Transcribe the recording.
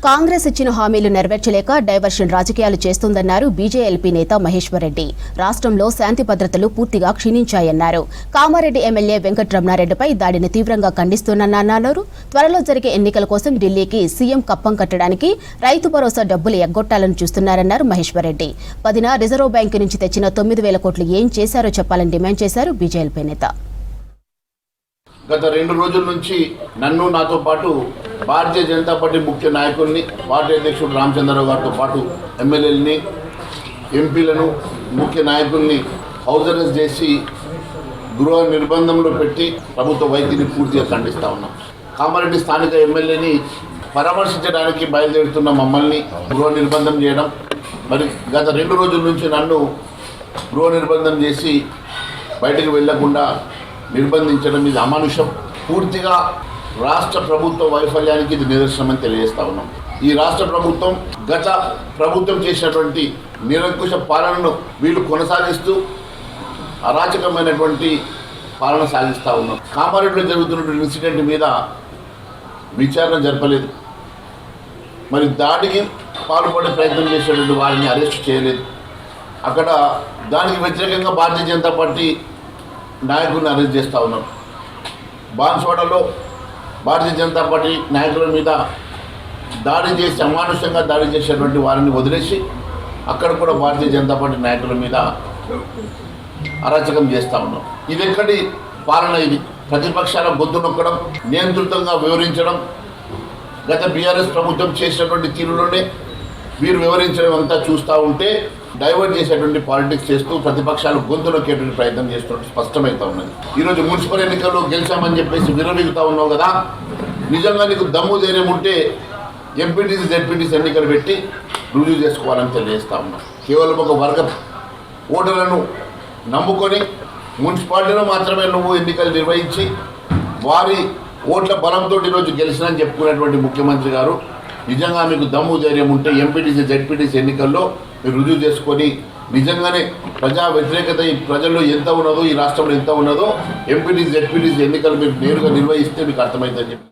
కాంగ్రెస్ ఇచ్చిన హామీలు నెరవేర్చలేక డైవర్షన్ రాజకీయాలు చేస్తుందన్నారు బీజేఎల్పీ నేత మహేశ్వర్ రెడ్డి. రాష్ట్రంలో శాంతి భద్రతలు పూర్తిగా క్షీణించాయన్నారు. కామారెడ్డి ఎమ్మెల్యే వెంకట్రమణారెడ్డిపై దాడిని తీవ్రంగా ఖండిస్తున్నానన్నారు. త్వరలో జరిగే ఎన్నికల కోసం ఢిల్లీకి సీఎం కప్పం కట్టడానికి రైతు భరోసా డబ్బులు ఎగ్గొట్టాలని చూస్తున్నారన్నారు మహేశ్వర్ రెడ్డి. 10న రిజర్వ్ బ్యాంకు నుంచి తెచ్చిన 9,000 కోట్లు ఏం చేశారో చెప్పాలని డిమాండ్ చేశారు బీజేఎల్పీ నేత. గత 2 రోజుల నుంచి నన్ను నాతో పాటు భారతీయ జనతా పార్టీ ముఖ్య నాయకుల్ని, పార్టీ అధ్యక్షుడు రామచంద్రరావు గారితో పాటు ఎమ్మెల్యేలని, ఎంపీలను, ముఖ్య నాయకుల్ని హౌస్ అరెస్ట్ చేసి గృహ నిర్బంధంలో పెట్టి ప్రభుత్వ వైఖరిని పూర్తిగా ఖండిస్తూ ఉన్నాం. కామారెడ్డి స్థానిక ఎమ్మెల్యేని పరామర్శించడానికి బయలుదేరుతున్న మమ్మల్ని గృహ నిర్బంధం చేయడం, మరి గత 2 రోజుల నుంచి నన్ను గృహ నిర్బంధం చేసి బయటకు వెళ్లకుండా నిర్బంధించడం ఇది అమానుషం. పూర్తిగా రాష్ట్ర ప్రభుత్వ వైఫల్యానికి ఇది నిదర్శనమని తెలియజేస్తా ఉన్నాం. ఈ రాష్ట్ర ప్రభుత్వం గత ప్రభుత్వం చేసినటువంటి నిరంకుశ పాలనను వీళ్ళు కొనసాగిస్తూ అరాచకమైనటువంటి పాలన సాగిస్తూ ఉన్నాం. కామారెడ్డిలో జరుగుతున్నటువంటి ఇన్సిడెంట్ మీద విచారణ జరపలేదు, మరి దాడికి పాల్పడే ప్రయత్నం చేసినటువంటి వారిని అరెస్ట్ చేయలేదు. అక్కడ దానికి వ్యతిరేకంగా భారతీయ జనతా పార్టీ నాయకులను అరెస్ట్ చేస్తూ ఉన్నారు. బాన్స్వాడలో భారతీయ జనతా పార్టీ నాయకుల మీద దాడి చేసి అమానుషంగా దాడి చేసేటువంటి వారిని వదిలేసి అక్కడ కూడా భారతీయ జనతా పార్టీ నాయకుల మీద అరాచకం చేస్తూ ఉన్నాం. ఇది ఎక్కడి పాలన? ఇది ప్రతిపక్షాల గొంతు నొక్కడం, నియంత్రితంగా వివరించడం. గత బీఆర్ఎస్ ప్రభుత్వం చేసినటువంటి తీరులోనే వీరు వివరించడం అంతా చూస్తూ ఉంటే డైవర్ట్ చేసేటువంటి పాలిటిక్స్ చేస్తూ ప్రతిపక్షాలు గొంతు నొక్కేటువంటి ప్రయత్నం చేస్తున్నట్టు స్పష్టమవుతా ఉన్నది. ఈరోజు మున్సిపల్ ఎన్నికల్లో గెలిచామని చెప్పేసి విరమిగుతా ఉన్నావు కదా, నిజంగా నీకు దమ్ము ధైర్యం ఉంటే ఎంపీటీసీ జెడ్పీటీసీ ఎన్నికలు పెట్టి రుజువు చేసుకోవాలని తెలియజేస్తా ఉన్నాం. కేవలం ఒక వర్గ ఓటర్లను నమ్ముకొని మున్సిపాలిటీలో మాత్రమే నువ్వు ఎన్నికలు నిర్వహించి వారి ఓట్ల బలంతో ఈరోజు గెలిచినని చెప్పుకునేటువంటి ముఖ్యమంత్రి గారు, నిజంగా మీకు దమ్ము ధైర్యం ఉంటే ఎంపీటీసీ జెడ్పీటీసీ ఎన్నికల్లో మీరు రుజువు చేసుకొని నిజంగానే ప్రజా వ్యతిరేకత ఈ ప్రజల్లో ఎంత ఉన్నదో, ఈ రాష్ట్రంలో ఎంత ఉన్నదో ఎంపీటీసీ జెడ్పీటీసీ ఎన్నికలు మీరు నేరుగా నిర్వహిస్తే మీకు అర్థమవుతుందని చెప్పి